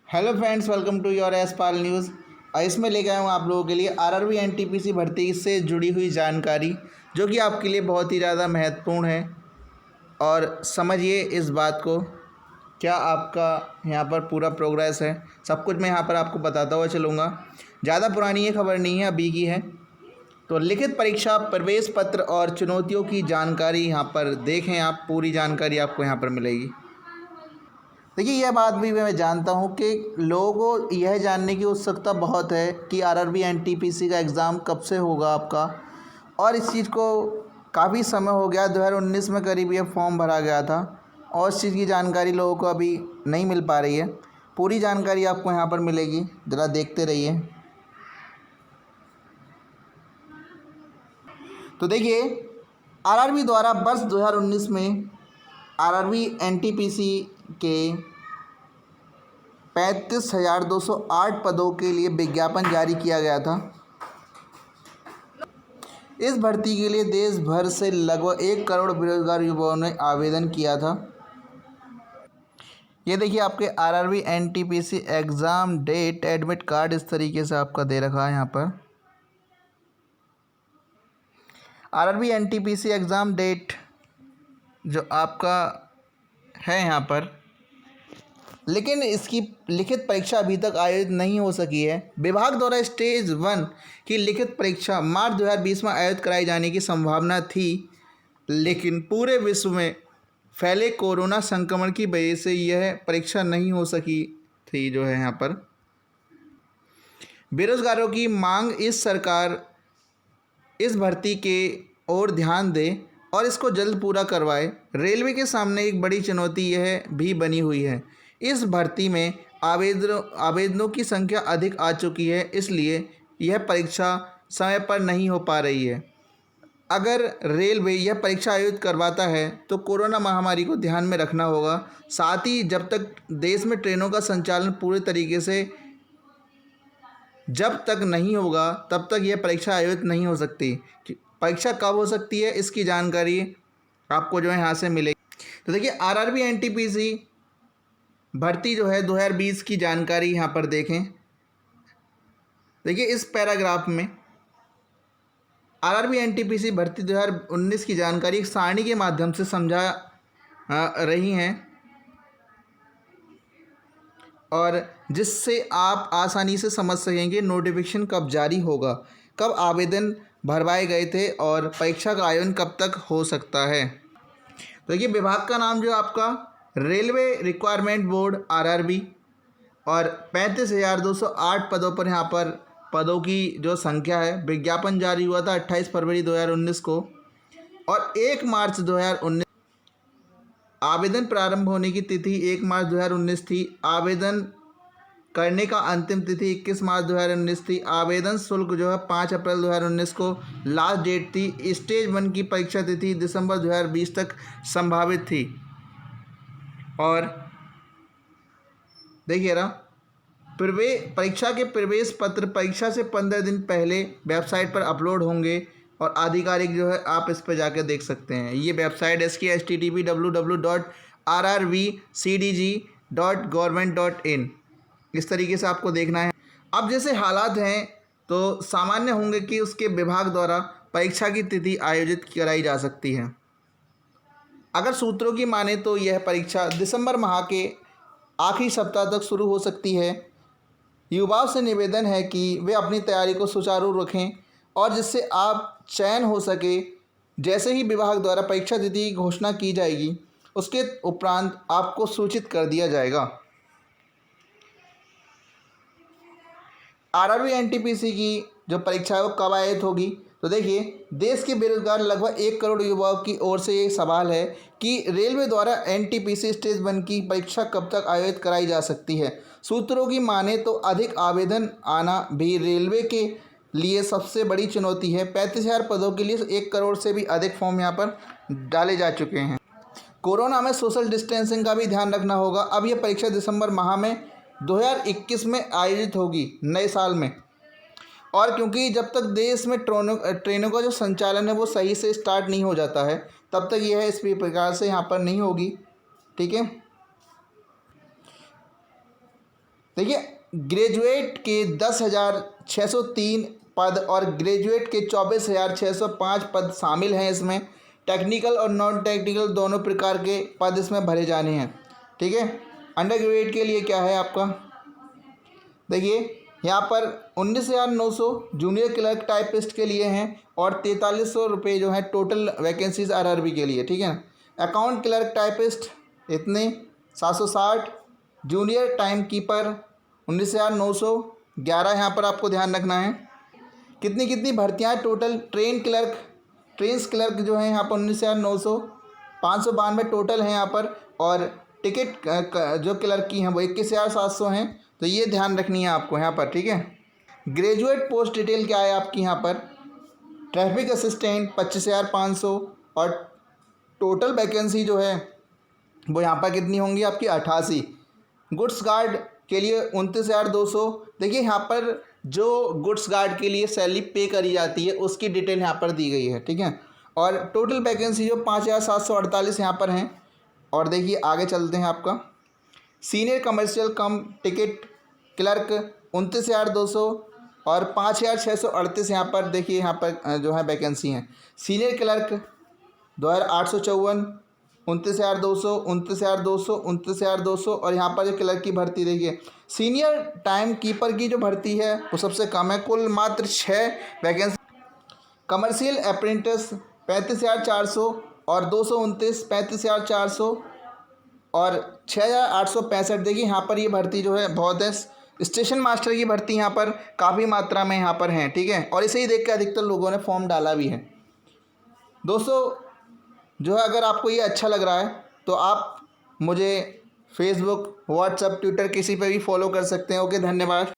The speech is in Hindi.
Hello friends, welcome to your S Pal news. इसमें लेकर आया हूँ आप लोगों के लिए आरआरबी एनटीपीसी भर्ती से जुड़ी हुई जानकारी, जो कि आपके लिए बहुत ही ज़्यादा महत्वपूर्ण है। और समझिए इस बात को, क्या आपका यहाँ पर पूरा प्रोग्रेस है, सब कुछ मैं यहाँ पर आपको बताता हुआ चलूँगा। ज़्यादा पुरानी ये खबर नहीं है, अभी की है। तो लिखित परीक्षा, प्रवेश पत्र और चुनौतियों की जानकारी यहाँ पर देखें आप, पूरी जानकारी आपको यहाँ पर मिलेगी। देखिए, यह बात भी मैं जानता हूँ कि लोगों को यह जानने की उत्सुकता बहुत है कि आरआरबी एनटीपीसी का एग्ज़ाम कब से होगा आपका। और इस चीज़ को काफ़ी समय हो गया, 2019 में करीब ये फॉर्म भरा गया था और इस चीज़ की जानकारी लोगों को अभी नहीं मिल पा रही है। पूरी जानकारी आपको यहाँ पर मिलेगी, ज़रा देखते रहिए। तो देखिए, आरआरबी द्वारा वर्ष 2019 में आरआरबी एनटीपीसी के 35,208 पदों के लिए विज्ञापन जारी किया गया था। इस भर्ती के लिए देश भर से लगभग 1 करोड़ बेरोजगार युवाओं ने आवेदन किया था। ये देखिए, आपके RRB NTPC exam date admit card इस तरीके से आपका दे रखा है यहाँ पर। आरआरबी एनटीपीसी एग्ज़ाम डेट जो आपका है यहाँ पर, लेकिन इसकी लिखित परीक्षा अभी तक आयोजित नहीं हो सकी है। विभाग द्वारा स्टेज 1 की लिखित परीक्षा मार्च 2020 में आयोजित कराई जाने की संभावना थी, लेकिन पूरे विश्व में फैले कोरोना संक्रमण की वजह से यह परीक्षा नहीं हो सकी थी। जो है यहाँ पर बेरोजगारों की मांग, इस सरकार इस भर्ती के ओर ध्यान दे और इसको जल्द पूरा करवाए। रेलवे के सामने एक बड़ी चुनौती यह भी बनी हुई है, इस भर्ती में आवेदनों की संख्या अधिक आ चुकी है, इसलिए यह परीक्षा समय पर नहीं हो पा रही है। अगर रेलवे यह परीक्षा आयोजित करवाता है तो कोरोना महामारी को ध्यान में रखना होगा। साथ ही जब तक देश में ट्रेनों का संचालन पूरे तरीके से जब तक नहीं होगा, तब तक यह परीक्षा आयोजित नहीं हो सकती। परीक्षा कब हो सकती है, इसकी जानकारी आपको जो है यहाँ से मिलेगी। तो देखिए, आरआरबी एनटीपीसी भर्ती जो है 2020 की जानकारी यहाँ पर देखें। देखिए, इस पैराग्राफ में आरआरबी एनटीपीसी भर्ती 2019 की जानकारी एक सारणी के माध्यम से समझा रही हैं, और जिससे आप आसानी से समझ सकेंगे नोटिफिकेशन कब जारी होगा, कब आवेदन भरवाए गए थे और परीक्षा का आयोजन कब तक हो सकता है। तो ये विभाग का नाम जो आपका रेलवे रिक्वायरमेंट बोर्ड आरआरबी, और 35,208 पदों पर यहाँ पर पदों की जो संख्या है। विज्ञापन जारी हुआ था 28 फरवरी 2019 को और 1 मार्च 2019 आवेदन प्रारंभ होने की तिथि 1 मार्च 2019 थी। आवेदन करने का अंतिम तिथि 21 मार्च 2019 थी। आवेदन शुल्क जो है 5 अप्रैल 2019 को लास्ट डेट थी। स्टेज 1 की परीक्षा तिथि दिसंबर 2020 तक संभावित थी। और देखिए ना, परीक्षा के प्रवेश पत्र परीक्षा से 15 दिन पहले वेबसाइट पर अपलोड होंगे और आधिकारिक जो है आप इस पर जाकर देख सकते हैं। ये वेबसाइट इसकी http://rrvcdg.government.in, इस तरीके से आपको देखना है। अब जैसे हालात हैं तो सामान्य होंगे कि उसके विभाग द्वारा परीक्षा की तिथि आयोजित कराई जा सकती है। अगर सूत्रों की माने तो यह परीक्षा दिसंबर माह के आखिरी सप्ताह तक शुरू हो सकती है। युवाओं से निवेदन है कि वे अपनी तैयारी को सुचारू रखें और जिससे आप चयन हो सके। जैसे ही विभाग द्वारा परीक्षा तिथि की घोषणा की जाएगी, उसके उपरांत आपको सूचित कर दिया जाएगा। आरआरबी एनटीपीसी की जो परीक्षा है वो कब आयोजित होगी, तो देखिए, देश के बेरोजगार लगभग 1 करोड़ युवाओं की ओर से ये सवाल है कि रेलवे द्वारा एनटीपीसी स्टेज 1 की परीक्षा कब तक आयोजित कराई जा सकती है। सूत्रों की माने तो अधिक आवेदन आना भी रेलवे के लिए सबसे बड़ी चुनौती है। 35,000 पदों के लिए 1 करोड़ से भी अधिक फॉर्म यहाँ पर डाले जा चुके हैं। कोरोना में सोशल डिस्टेंसिंग का भी ध्यान रखना होगा। अब यह परीक्षा दिसंबर माह में 2021 में आयोजित होगी, नए साल में। और क्योंकि जब तक देश में ट्रेनों का जो संचालन है वो सही से स्टार्ट नहीं हो जाता है, तब तक यह इस प्रकार से यहाँ पर नहीं होगी। ठीक है, देखिए ग्रेजुएट के 10,603 पद और ग्रेजुएट के 24,605 पद शामिल हैं इसमें। टेक्निकल और नॉन टेक्निकल दोनों प्रकार के पद इसमें भरे जाने हैं, ठीक है। अंडर ग्रेजुएट के लिए क्या है आपका, देखिए यहाँ पर 19,900 जूनियर क्लर्क टाइपिस्ट के लिए हैं और 4300 रुपये जो है टोटल वैकेंसीज आरआरबी के लिए, ठीक है। अकाउंट क्लर्क टाइपिस्ट इतने 760, जूनियर टाइम कीपर 19,911 यहाँ पर आपको ध्यान रखना है। कितनी भर्तियाँ टोटल, ट्रेन्स क्लर्क जो है यहाँ पर 19,900, 592 टोटल हैं यहाँ पर, और टिकट जो क्लर्क की हैं वो 21,700 हैं। तो ये ध्यान रखनी है आपको यहाँ पर, ठीक है। ग्रेजुएट पोस्ट डिटेल क्या है आपकी यहाँ पर, ट्रैफिक असिस्टेंट 25,500 और टोटल वैकेंसी जो है वो यहाँ पर कितनी होंगी आपकी 88। गुड्स गार्ड के लिए 29,200। देखिए यहाँ पर जो गुड्स गार्ड के लिए सैलरी पे करी जाती है उसकी डिटेल यहाँ पर दी गई है, ठीक है। और टोटल वैकेंसी जो 5,748 यहाँ पर हैं। और देखिए आगे चलते हैं, आपका सीनियर कमर्शियल कम टिकट क्लर्क 29,200 और 5,638 यहाँ पर देखिए यहाँ पर जो है वैकेंसी हैं। सीनियर क्लर्क 2,854, 29,200, 29,200, 29,200 और यहाँ पर जो क्लर्क की भर्ती देखिए। सीनियर टाइम कीपर की जो भर्ती है वो सबसे कम है, कुल मात्र 6 वैकेंसी। कमर्शियल अप्रेंटिस 35,400 और 229, 35,400 और 6,865। देखिए यहाँ पर ये भर्ती जो है बहुत है। स्टेशन मास्टर की भर्ती यहाँ पर काफ़ी मात्रा में यहाँ पर हैं, ठीक है। और इसे ही देख के अधिकतर लोगों ने फॉर्म डाला भी है। दोस्तों जो है अगर आपको ये अच्छा लग रहा है तो आप मुझे फेसबुक, व्हाट्सएप, ट्विटर किसी पे भी फॉलो कर सकते हैं। ओके, धन्यवाद।